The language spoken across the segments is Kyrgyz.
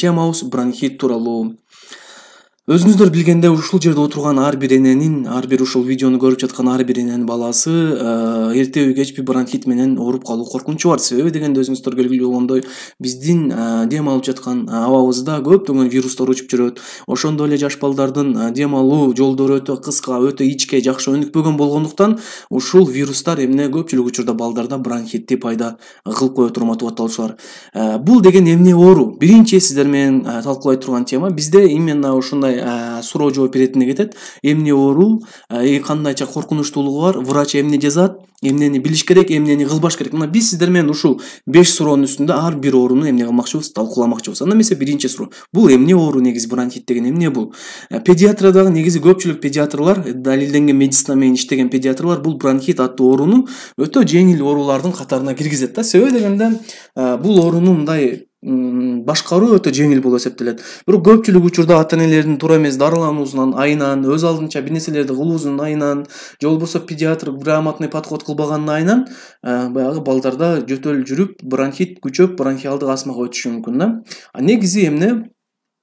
ичемабыз бронхит тууралуу. Өзүңүздөр билгендей ушул жерде отурган ар бир эненин, ар бир ушул видеону көрүп жаткан ар бир эненин баласы эртеби кечпи бронхит менен ооруп калуу коркунучу бар. Себеби дегенде өзүңүздөр белгилүү болгондой биздин дем алып жаткан абабызда көптөгөн вирустар учуп жүрөт. Ошондой эле жаш балдардын дем алуу жолдору өтө кыска, өтө ичке, жакшы өнүкпөгөн болгондуктан ушул вирустар эмне көпчүлүк учурда балдарда бронхитти пайда кылып коет урматтуу аталуучулар. Бул деген эмне оору? Биринчи сиздер менен талкуулай турган тема бизде именно ушундай суроо жооп беретине кетет. Эмне оору, кандайча коркунучтуулугу бар, врач эмне жазат, эмнени билиш керек, эмнени кылбаш керек. Мына биз сиздер менен ушул 5 суроонун үстүндө ар бир ооруну эмне кылмакчыбыз, талкууламакчыбыз. Анда эмесе биринчи суроо. Бул эмне оору негизи бронхит деген эмне бул? Педиатрдагы негизи көпчүлүк педиатрлар, далилденген медицина менен иштеген педиатрлар бул бронхит аттуу ооруну өтө жеңил оорулардын катарына киргизет да. Себеби дегенде бул ооруну мындай башкаруу өтө жеңил болуп эсептелет. Бирок көпчүлүк учурда ата-энелердин туура эмес дарылануусунан айынан, өз алдынча бир нерселерди кылуусунун айынан, же болбосо педиатр грамотный подход кылбаганын айынан баягы балдарда жөтөл жүрүп, бронхит күчөп, бронхиалдык астмага өтүшү мүмкүн да. Негизи эмне?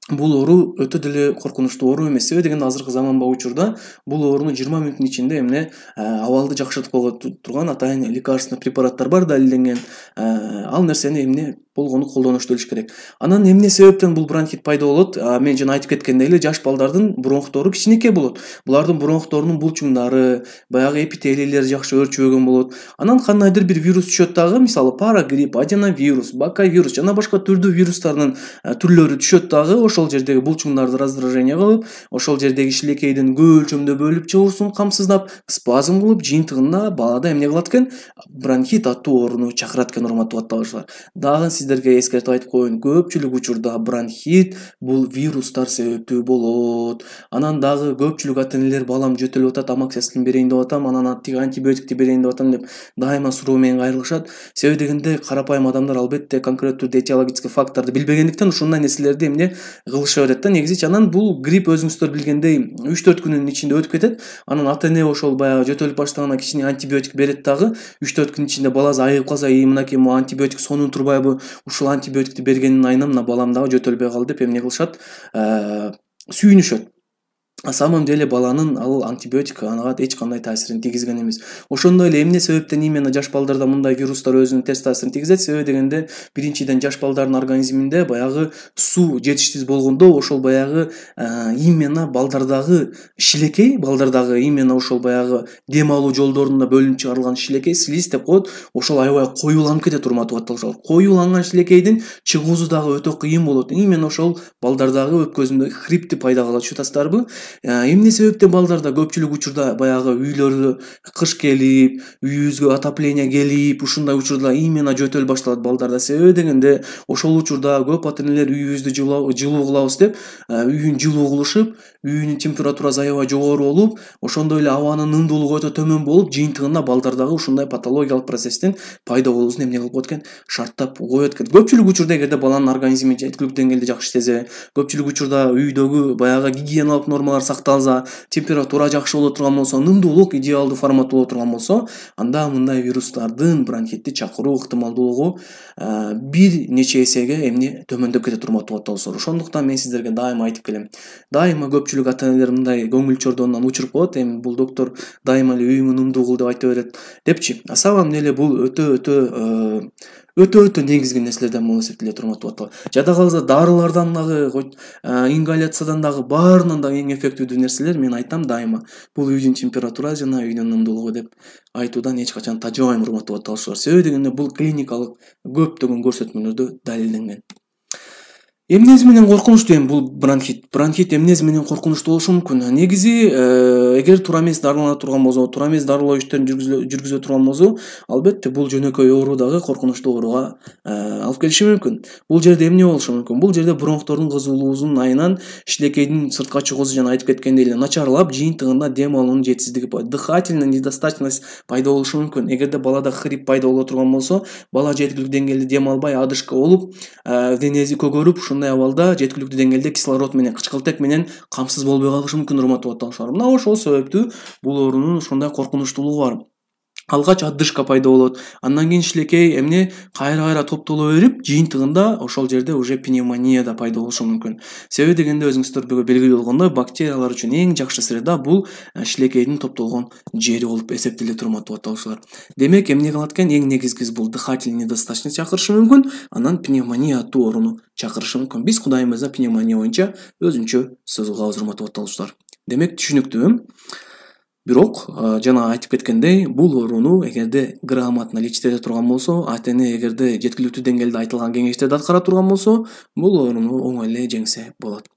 Бул оору өтө деле коркунучтуу оору эмес. Себеби дегенде азыркы заманбап учурда бул оорууну 20 мүнөттүн ичинде эмне абалды жакшыртып койго турган атайын лекарственный препараттар бар далилденген. Ал нерсени эмне болгону колдонуш делиш керек. Анан эмне себептен бул бронхит пайда болот? Мен жана айтып кеткендей эле жаш балдардын бронхтору кичинекей болот. Булардын бронхторунун булчуңдары, баягы эпителийлери жакшы өрчүбөгөн болот. Анан кандайдыр бир вирус түшөт дагы, мисалы парагрипп, аденовирус, бакавирус жана башка түрдүү вирустардын түрлөрү түшөт дагы, ошол жердеги булчуңдарды раздражение кылып, ошол жердеги шилекейдин көп өлчөмдө бөлүп чыгуусун камсыздап, спазм кылып, жыйынтыгында балада эмне кылат экен? Бронхит аттуу ооруну чакырат экен урматтуу аттаалуучулар. Дагы сиздерге эскертип айтып коеюн, көпчүлүк учурда бронхит бул вирустар себептүү болот. Анан дагы көпчүлүк ата-энелер балам жөтөлүп атат, амоксиклин берейин деп атам, анан антибиотикти берейин деп атам деп дайыма суроо менен кайрылышат. Себеби дегенде карапайым адамдар албетте конкреттүү түрдө этиологический факторду билбегендиктен ушундай нерселерди эмне кылыша берет да. Негизи анан бул грипп өзүңүздөр билгендей 3-4 күнүнүн ичинде өтүп кетет. Анан ата-эне ошол баягы жөтөлүп баштагандан кичине антибиотик берет дагы 3-4 күн ичинде баласы айыгып калса, мынакей могу антибиотик сонун турбайбы? Ушул антибиотикти бергенин айынан мына балам дагы жөтөлбөй калды деп эмне кылышат? Сүйүнүшөт. На самом деле баланын ал антибиотик ага эч кандай таасирин тийгизген эмес. Ошондой эле эмне себептен именно жаш балдарда мындай вирустар өзүнүн терс таасирин тийгизет? Себеби дегенде биринчиден жаш балдардын организминде баягы суу жетишсиз болгондо ошол баягы именно балдардагы шилекей, балдардагы именно ошол баягы дем алуу жолдорунда бөлүнүп чыгарылган шилекей, слиз деп коет, ошол аябай коюуланып кетет урматтуу аттаалуучулар. Коюуланган шилекейдин чыгуусу дагы өтө кыйын болот. Именно ошол балдардагы өпкөзүндө хрипти пайда кылат, шутасыздарбы? Эмне себептен балдарда көпчүлүк учурда баягы үйлөрү кыш келип, үйүбүзгө отопление келип, ушундай учурда именно жөтөл башталат балдарда. Себеби дегенде ошол учурда көп ата-энелер үйүбүздү жылуу кылабыз деп, үйүн жылуу кылышып, үйүнүн температурасы аябай жогору болуп, ошондой эле абанын ындуулугу өтө төмөн болуп, жыйынтыгында балдардагы ушундай патологиялык процесстин пайда болуусун эмне кылып коет экен? Шарттап коет экен. Көпчүлүк учурда эгерде баланын организми жеткиликтүү деңгээлде жакшы иштесе, көпчүлүк учурда үйдөгү баягы гигиеналык нормалар сакталса, температура жакшы боло турган болсо, ындуулук идеалдуу форматта боло турган болсо, анда мындай вирустардын бронхитти чакыруу ыктымалдуулугу бир нече эсеге эмне төмөндөп кетет урматтуу аттаалуучулар. Ошондуктан мен сиздерге дайыма айтып келем. Дайыма көпчүлүк ата-энелер мындай көңүл чордонунан учуруп коет, эми бул доктор дайыма эле үйүңүн ындуу кыл деп айта берет депчи. На самом деле бул өтө негизги нерселерден болуп эсептелет урматтуу аттаалуучулар. Жада калса дарылардан дагы, ингаляциядан дагы баарынан дагы эң эффективдүү нерселер мен айтам дайыма. Бул үйдүн температурасы жана үйдүн ындуулугу деп айтуудан эч качан тажабайм урматтуу аттаалуучулар. Себеби дегенде бул клиникалык көптөгөн көрсөтмөлөрдө далилденген. Эмнеси менен коркунучтуу эми бул бронхит? Бронхит эмнеси менен коркунучтуу болушу мүмкүн? Негизи, эгер туура эмес дарылана турган болсо, туура эмес дарылоо иштерин жүргүзө турган болсо, албетте бул жөнөкөй оору дагы коркунучтуу ооруга алып келиши мүмкүн. Бул жерде эмне болушу мүмкүн? Бул жерде бронхтордун кызуулуусунун айынан шилекейдин сыртка чыгуусу жана айтып кеткендей эле начарлап, жыйынтыгында дем алуунун жетишсиздиги, дыхательная недостаточность пайда болушу мүмкүн. Эгерде балада хрип пайда боло турган болсо, бала жеткиликтүү деңгээлде дем албай, адышка болуп, денеси көгөрүп, ушундай абалда жеткиликтүү деңгээлде кислород менен, кычкылтек менен камсыз болбой калышы мүмкүн урматтуу аттаалуучулар. Мына ошол себептүү бул оорунун ушундай коркунучтуулугу бар. алгач отдышка пайда болот. Андан кийин шилекей эмне кайра топтоло берип, жыйынтыгында ошол жерде уже пневмония да пайда болушу мүмкүн. Себеби дегенде өзүңүздөр белгилүү болгондой, бактериялар үчүн эң жакшы среда бул шилекейдин топтолгон жери болуп эсептеле турмат аталышуулар. Демек эмне кылат экен? Эң негизгиси бул дыхательный недостаточность чакырышы мүмкүн, анан пневмония аттуу ооруну чакырышы мүмкүн. Биз кудайымызда пневмония боюнча өзүнчө сөз кылабыз, урматтуу аталышуулар. Демек түшүнүктүү. Бирок жана айтып кеткендей, бул ооруну эгерде грамотно лечить турган болсо, ата-эне эгерде жеткиликтүү деңгээлде айтылган кеңештерди аткара турган болсо, бул ооруну оңой эле жеңсе болот.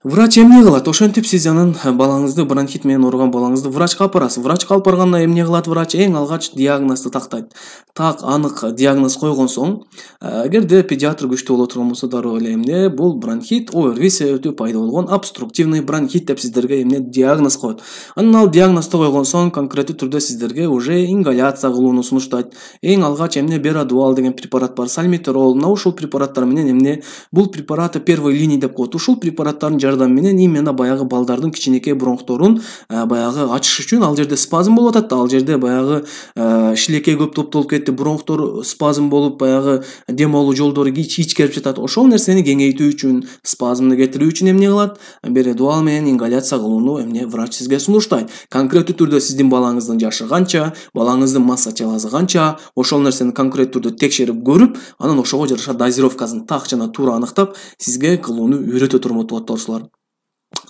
Врач эмне кылат? Ошентип сиз анан балаңызды, бронхит менен ооруган балаңызды врачка алып барасыз. Врачка алып барганда эмне кылат врач? Эң алгач диагнозду тактайт. Так анык диагноз койгон соң, эгерде педиатр күчтүү боло турган болсо, дароо эле эмне бул бронхит, ОРВИ себептүү пайда болгон обструктивный бронхит деп сиздерге эмне диагноз коет. Анан ал диагнозду койгон соң, конкреттүү түрдө сиздерге уже ингаляция кылууну сунуштайт. Эң алгач эмне Берадуал деген препарат бар, сальметрол. Мына ушул препараттар менен эмне бул препараты первой линии деп коет. Ушул препараттардын жардамы менен именно баягы балдардын кичинекей бронхторун баягы ачыш үчүн, ал жерде спазм болуп атат да, ал жерде баягы шилекей көп топтолуп кетти, бронхтор спазм болуп, баягы дем алуу жолдору ичкерип жатат. Ошол нерсени кеңейтүү үчүн, спазмды кетирүү үчүн эмне кылат? Берадуал менен ингаляция кылууну эмне врач сизге сунуштайт. Конкреттүү түрдө сиздин балаңыздын жашы канча, балаңыздын масса телосу канча, ошол нерсени конкреттүү түрдө текшерип көрүп, анан ошого жараша дозировкасын так жана туура аныктап, сизге кылууну үйрөтө турмат аталышуулар.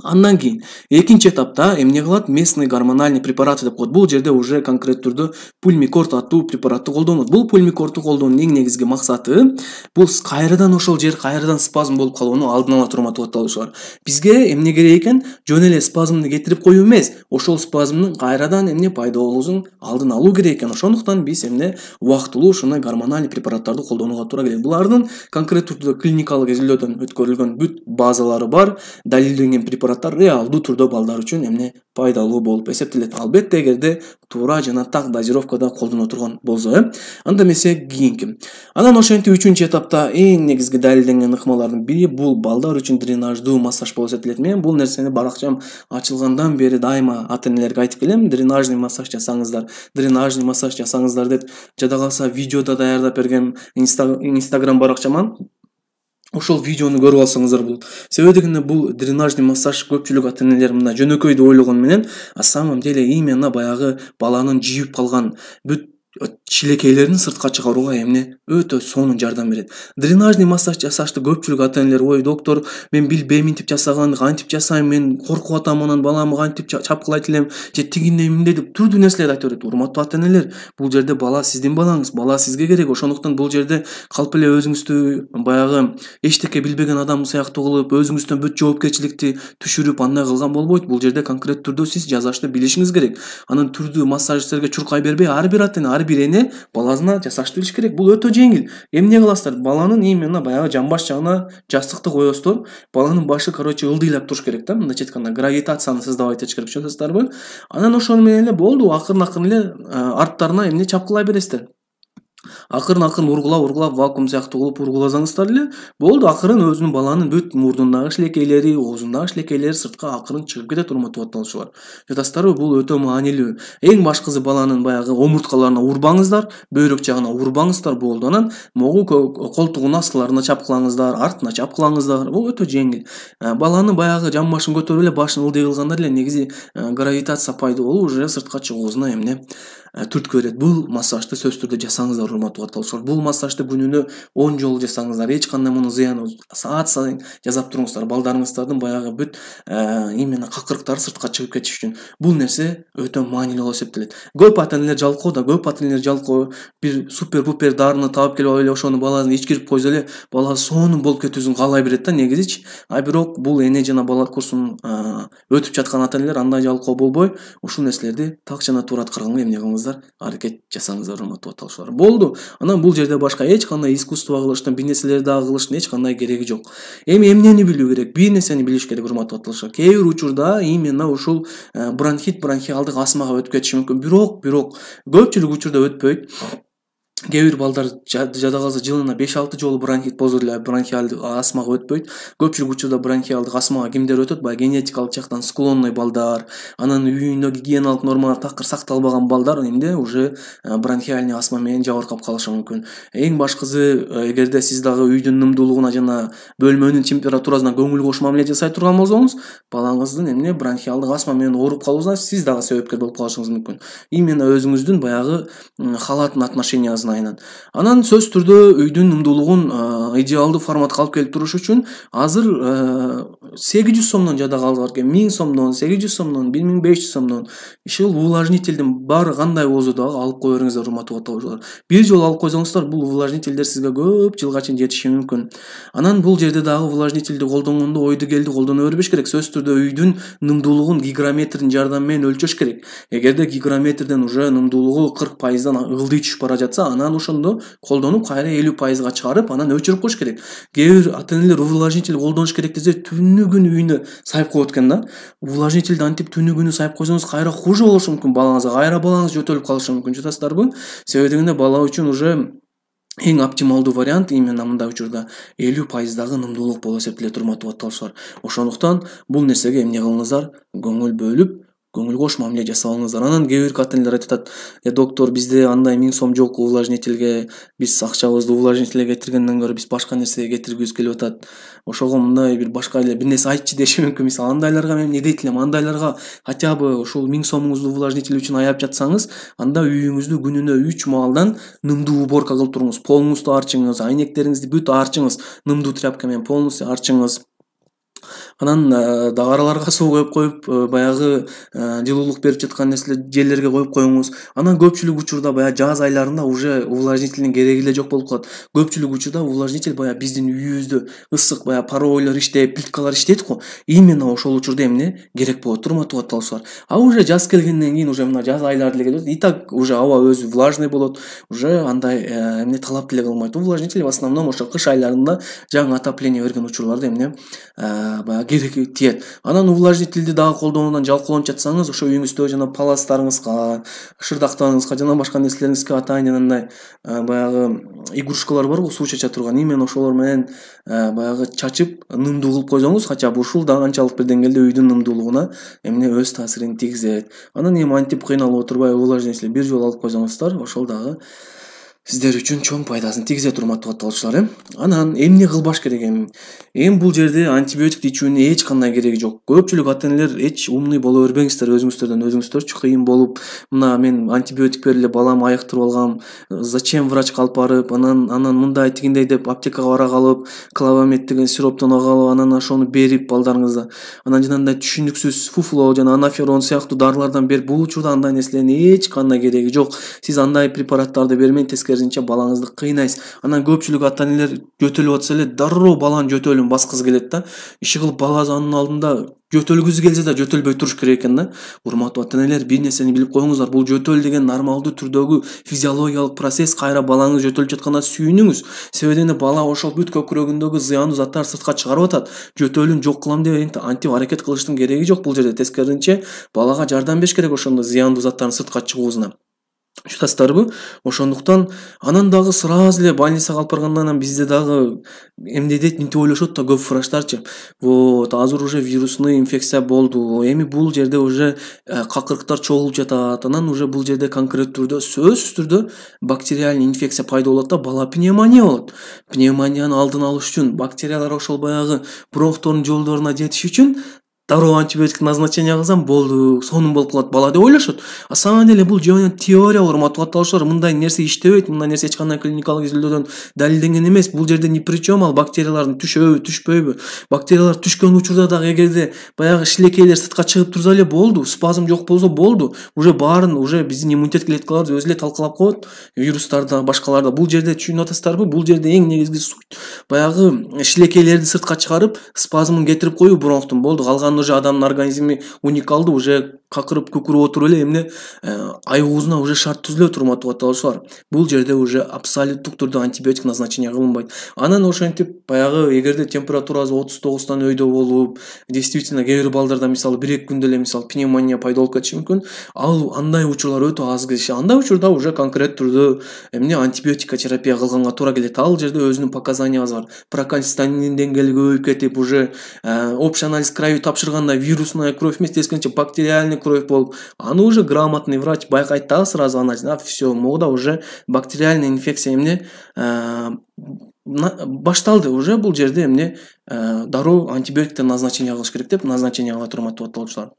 Андан кийин экинчи этапта эмне кылат? Местный гормональный препараты деп коет. Бул жерде уже конкреттүү түрдө пульмикорт аттуу препаратты колдонот. Бул пульмикорту колдоонун эң негизги максаты бул кайрадан ошол жер кайрадан спазм болуп калууну алдын ала турмат аталышуулар. Бизге эмне керек экен? Жөн эле спазмды кетирип коюу эмес, ошол спазмдын кайрадан эмне пайда болуусун алдын алуу керек экен. Ошондуктан биз эмне убактылуу ушундай гормональный препараттарды колдонууга туура келет. Булардын конкреттүү түрдө клиникалык изилдөөдөн өткөрүлгөн бүт базалары бар, далилденген препараттар реалдуу түрдө балдар үчүн эмне пайдалуу болуп эсептелет. Албетте эгерде туура жана так дозировкада колдоно турган болсо, анда эмесе кийинки. Анан ошентип үчүнчү этапта эң негизги далилденген ыкмалардын бири бул балдар үчүн дренаждуу массаж болуп эсептелет. Мен бул нерсени баракчам ачылгандан бери дайыма ата-энелерге айтып келем, дренажный массаж жасаңыздар, дренажный массаж жасаңыздар деп. Жада калса видеода даярдап берген Instagram баракчаман ошол видеону көрүп алсаңыздар болот. Себеби дегенде бул дренажный массаж көпчүлүк ата-энелер мына жөнөкөй деп ойлогон менен, а самом деле именно баягы баланын жийип калган бүт шилекейлерин сыртка чыгарууга эмне өтө сонун жардам берет. Дренажный массаж жасашты көпчүлүк ата-энелер, ой доктор, мен билбейм интип жасаган, кантип жасайм, мен коркуп атам, анан баламы кантип чапкылайт элем, же тигиндей мындай деп түрдүү нерселерди айтып берет. Урматтуу ата-энелер, бул жерде бала сиздин балаңыз, бала сизге керек. Ошондуктан бул жерде калп эле өзүңүздү баягы эчтеке билбеген адам сыяктуу кылып, өзүңүздөн бүт жоопкерчиликти түшүрүп андай кылган болбойт. Бул жерде конкреттүү түрдө сиз жасашты билишиңиз керек. Анан түрдүү массажисттерге чуркай бербей, ар бир ата-эне, ар бир эне баласына жасашты билиш керек. Бул өтө жеңил. Эмне кыласыздар? Баланын именно баягы жамбаш жагына жастыкты коесуздар. Баланын башы, ылдыйлап туруш керек да. Мындайча айтканда гравитацияны создавать этиш керек. Түшүнөсүздарбы? Анан ошону менен эле болду. Акырын эле арттарына эмне чапкылай бересиздер. Акырын ургулап вакуум сыяктуу кылып ургуласаңыздар эле болду. Акырын өзүнүн баланын бүт мурдундагы шилекейлери, оозундагы шилекейлери сыртка акырын чыгып кетет, урматтуу аталышуулар. Жатасыздарбы? Бул өтө маанилүү. Эң башкысы баланын баягы омурткаларына урбаңыздар, бөйрөк жагына урбаңыздар болду. Анан могу колтугунун астыларына чапкылаңыздар, артына чапкылаңыздар. Бул өтө жеңил. Баланы баягы жамбашын көтөрүп эле башын ылдый кылганда эле негизи гравитация пайда болуп уже сыртка чыгуусуна эмне түрткү берет. Бул массажды сөзсүз түрдө жасаңыздар, урматтуу аталышуулар. Бул массажды күнүнө 10 жолу жасаңыздар. Эч кандай мунун зыяны саат сайын жасап туруңуздар. Балдарыңыздардын баягы бүт именно какырыктары сыртка чыгып кетиш үчүн. Бул нерсе өтө маанилүү болуп эсептелет. Көп ата-энелер жалкоо, бир супер-пупер дарыны таап келип эле ошону баланы ичкирип койсо эле бала сонун болуп кетүүсүн каалай берет да негизичи. Бирок бул эне жана бала курсун өтүп жаткан ата-энелер андай жалкоо болбой, ушул нерселерди так жана туура аткарганга эмне кылыңыздар? Аракет жасаңыздар, урматтуу аталышуулар. Болду. Анан бул жерде башка эч кандай искусство кылыштын, бир нерселерди кылыштын эч кандай кереги жок. Эмнени билүү керек? Бир нерсени билиш керек, урматтуу аталышуулар. Кээ бир учурда именно ушул бронхит, бронхиалдык астмага өтүп кетиши мүмкүн. Бирок көпчүлүк учурда өтпөйт. кээ бир балдар жада калса жылына 5-6 жолу бронхит бозуп эле бронхиалдык астмага өтпөйт. Көпчүлүк учурда бронхиалдык астмага кимдер өтөт? Баягы генетикалык жактан склонный балдар, анан үйүндө гигиеналык нормалар такыр сакталбаган балдар эмне уже бронхиальный астма менен жабыркап калышы мүмкүн. Эң башкысы, эгерде сиз дагы үйдүн нымдуулугуна жана бөлмөнүн температурасына көңүл кош мамиле жасай турган болсоңуз, балаңыздын эмне бронхиалдык астма менен ооруп калуусуна сиз дагы себепкер болуп калышыңыз мүмкүн. Именно өзүңүздүн баягы халаттын отношениясына анан сөзсүз түрдө үйдүн нымдуулугун идеалдуу форматка алып келип туруш үчүн азыр 800 сомдон жада калып экен, 1000 сомдон, 800 сомдон, 1500 сомдон ушул увлажнительдин баары кандай болсо дагы алып кое бериңиздер, урматтуу отоочулар. Бир жолу алып койсоңуздар, бул увлажнительдер сизге көп жылга чейин жетиши мүмкүн. Анан бул жерде дагы увлажнительди колдонгондо ойду келди колдоно бербеш керек. Сөзсүз түрдө үйдүн нымдуулугун гигрометрдин жардамы менен өлчөш керек. Эгерде гигрометрден уже нымдуулугу 40%дан ылдый түшүп бара жатса, анан ошондо колдонуп кайра 50%га чыгарып, анан өчүрүп коюш керек. Кээ бир ата-энелер увлажнитель колдонуш керек десе, түнү күнү үйүндө сайып коет экен да. Увлажнительди антип түнү күнү сайып койсоңуз, кайра хуже болушу мүмкүн балаңызга, кайра балаңыз жөтөлүп калышы мүмкүн. Жатасыздарбы? Себеби дегенде бала үчүн уже эң оптималдуу вариант именно мындай учурда 50% дагы нымдуулук болуп эсептелет, урматтуу отоочулар. Ошондуктан бул нерсеге эмне кылыңыздар? Көңүл бөлүп, көңүл кош мамиле жасабыңыздар. Анан кээ бир ата-энелер айтат, доктор, бизде андай 1000 сом жок увлажнительге, биз акчабызды увлажнительге кетиргенден көрө биз башка нерсеге кетиргибиз келип атат. Ошого мындай бир башка эле бир нерсе айтчы деши мүмкүн. Мисалы, андайларга мен эмне дейт элем? Андайларга хотя бы ушул 1000 сомуңузду увлажнитель үчүн аяп жатсаңыз, анда үйүңүздү күнүнө 3 маалдан нымдуу уборка кылып туруңуз. Полуңузду арчыңыз, айнектериңизди бүт арчыңыз, нымдуу тряпка менен полностью арчыңыз. Анан дагараларга суу коюп, баягы жылуулук берип жаткан нерселер жерлерге коюп коюңуз. Анан көпчүлүк учурда баягы жаз айларында уже увлажнительдин кереги эле жок болуп калат. Көпчүлүк учурда увлажнитель баягы биздин үйүбүздө ысык баягы паровойлор иштеп, плиткалар иштейт го. Именно ошол учурда эмне керек болот, урматтуу отоочулар. А уже жаз келгенден кийин уже мына жаз айлары деле келет. И так уже аба өзү влажный болот. Уже андай эмне талап деле кылмайт. Увлажнитель в основном ошо кыш айларында жаңы отопление берген учурларда эмне баягы кереги тиет. Анан увлажнительди дагы колдонуудан жалкоолонуп жатсаңыз, ошо үйүңүздө жана паластарыңызга, шырдактарыңызга жана башка нерселериңизге атайын андай баягы игрушкалар бар го, суу чача турган. Именно ошолор менен баягы чачып нымдуу кылып койсоңуз, хотя бы ушул да канчалык бир деңгээлде үйдүн нымдуулугуна эмне өз таасирин тийгизет. Анан эми антип кыйналып отурбай увлажнитель бир жолу алып койсоңуздар, ошол дагы сиздер үчүн чоң пайдасын тийгизет, урматтуу отоочулар. Анан эмне кылбаш керек эми бул жерде антибиотик ичүүнүн эч кандай кереги жок. Көпчүлүк ата-энелер эч умный боло бербеңиздер, өзүңүздөрдөн өзүңүздөрчү кыйын болуп, мына мен антибиотик бериле балам айыктырып алгам, зачем врачка алып барып, анан мындай тигиндей деп аптекага бара калып, клавамет деген сироптон алып, анан ошону берип балдарыңызга, анан жанагындай түшүнүксүз фуфло жана анаферон сыяктуу дарылардан берип, бул учурда андай нерселердин эч кандай кереги жок. Сиз андай препараттарды бермей тескерисинче балаңызды кыйнайсыз. Анан көпчүлүк ата-энелер жөтөлүп атса эле дароо баланын жөтөлүн баскызы келет да. Иши кылып бала анын алдында жөтөлгүсү келсе да жөтөлбөй туруш керек экен да. Урматтуу ата-энелер, бир нерсени билип коюңуздар, бул жөтөл деген нормалдуу түрдөгү физиологиялык процесс. Кайра балаңыз жөтөлүп жатканда сүйүнүңүз. Себеби бала ошол бүт көкүрөгүндөгү зыяндуу заттарды сыртка чыгарып атат. Жөтөлүн жок кылам деп антип аракет кылыштын кереги жок бул жерде. Тескерисинче балага жардам бериш керек ошондой зыяндуу заттардын сыртка чыгуусуна. Жатасыздарбы? Ошондуктан анан дагы сразу эле больницага алып баргандан анан бизде дагы эмне дейт, мынтип ойлошот да көп врачтарчы. Вот, азыр уже вирусный инфекция болду. Эми бул жерде уже какырыктар чогулуп жатат. Анан уже бул жерде конкреттүү түрдө сөзсүз түрдө бактериальный инфекция пайда болот да, бала пневмония болот. Пневмонияны алдын алыш үчүн бактериялар ошол баягы бронхтордун жолдоруна жетиш үчүн дароо антибиотик назначение кылсам болду, сонун болуп калат бала деп ойлошот. А самом деле бул жөн теория, урматтуу отоочулар. Мындай нерсе иштебейт, мындай нерсе эч кандай клиникалык изилдөөдөн далилденген эмес. Бул жерде ни при чем ал бактериялардын түшөбү, түшпөйбү. Бактериялар түшкөн учурда дагы эгерде баягы шилекейлер сыртка чыгып турса эле болду, спазм жок болсо болду. Уже баарын уже биздин иммунитет клеткаларыбыз өзү эле талкалап коет. Вирустарда, башкаларда. Бул жерде түшүнүп атасыздарбы? Бул жерде эң негизги баягы шилекейлерди сыртка чыгарып, спазмын кетирип коюу бронхтун болду. Калганын уже адамдын организми уникалдуу, уже какырып күкүрүп отуруп эле эмне айыгуусуна уже шарт түзүлөт, урматтуу катталуучулар. Бул жерде уже абсолюттук түрдө антибиотик назначение кылынбайт. Анан ошентип баягы эгерде температурасы 39-тан өйдө болуп, действительно кээ бир балдарда мисалы 1-2 күндө эле мисалы пневмония пайда болуп кетиши мүмкүн. Андай учурлар өтө аз кездешет. Андай учурда уже конкрет түрдө эмне антибиотика терапия кылганга туура келет. Ал жерде өзүнүн показаниясы бар. Прокальцитонин деңгээли көбөйүп кетип, уже общий анализ крови тапшырганда вирусная кровь эмес, тескерисинче бактериальный кровь болуп, аны уже грамотный врач байкайт да сразу анализ. Все, могуда уже бактериальный инфекция эмне башталды. Уже бул жерде эмне дароо антибиотиктен назначение кылыш керек деп назначение кылат, урматтуу катталуучулар.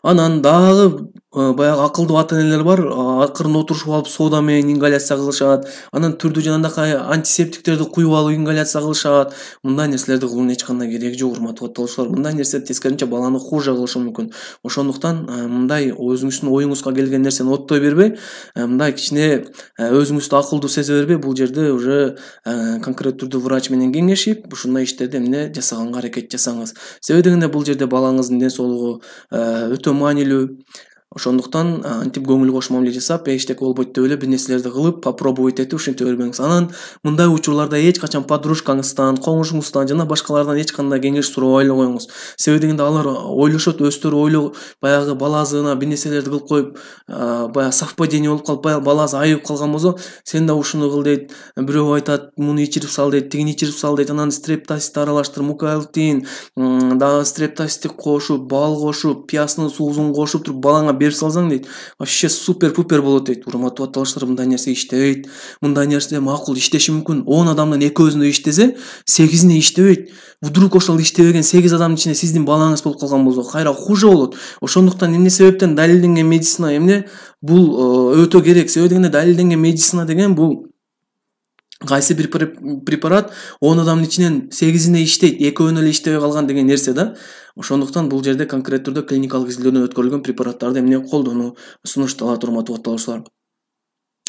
Анан дагы баягы акылдуу ата-энелер бар, акырын отурушуп алып соода менен ингаляция кылышат. Анан түрдүү жанагы антисептиктерди куюп алып ингаляция кылышат. Мындай нерселерди кылуунун эч кандай кереги жок, урматтуу катталуучулар. Мындай нерсе тескерисинче баланы хуже кылышы мүмкүн. Ошондуктан мындай өзүңүздүн оюңузга келген нерсени оттой бербей, мындай кичине өзүңүздү акылдуу сезе бербей, бул жерде уже конкрет түрдүү врач менен кеңешип, ушундай иштерди эмне жасаганга аракет жасаңыз. Себеби дегенде бул жерде балаңыздын ден соолугу өтө маанилүү. Ошондуктан антип көңүл кош мамиле жасап, эчтеке болбойт деп эле бир нерселерди кылып, попробовать этип ушинте бербеңиз. Анан мындай учурларда эч качан подружкаңыздан, коңушуңуздан жана башкалардан эч кандай кеңеш сурабай эле коюңуз. Себеби дегенде алар ойлошот, өздөрү ойлоо, баягы баласына бир нерселерди кылып коюп, баягы совпадение болуп калып, баласы айыгып калган болсо, сен да ушуну кыл дейт, бирөө айтат, муну ичирип сал дейт, тигини ичирип сал дейт, анан стрептосит аралаштыр, мукайлтин, дагы стрептоситти кошуп, бал кошуп, пиясынын суусун кошуп туруп балаңа берип салсаң дейт, вообще супер-пупер болот дейт. Урматтуу катталуучулар, мындай нерсе иштебейт. Мындай нерсе макул иштеши мүмкүн. 10 адамдын 2-өзүндө иштесе, 8-ине иштебейт. Вдруг ошол иштебеген 8 адамдын ичинде сиздин балаңыз болуп калган болсо, кайра хуже болот. Ошондуктан эмне себептен далилденген медицина эмне бул өтө керек. Себеби дегенде далилденген медицина деген бул кайсы бир препарат 10 адамдын ичинен 8-ине иштейт, 2-өөнө эле иштебей калган деген нерсе да. Ошондуктан бул жерде конкрет түрдө клиникалык изилдөөнөн өткөрүлгөн препараттарды эмне колдонуу сунушталат, урматтуу катталуучулар.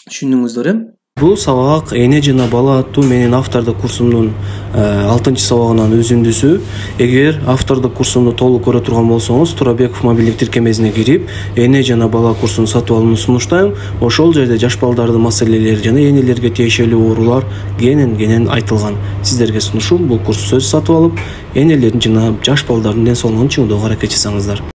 Түшүндүңүздөр, Бул сабак эне жана бала аттуу менин автордук курсумдун 6-сабагынын үзүндүсү. Эгер автордук курсумду толук көрө турган болсоңуз, Турабеков мобилдик тиркемесине кирип, эне жана бала курсун сатып алууну сунуштайм. Ошол жерде жаш балдардын маселелери жана энелерге тиешелүү оорулар кенен айтылган. Сиздерге сунушум бул курсту сатып алып, энелердин жана жаш балдардын ден соолугун чыңдоого аракет жасаңыздар.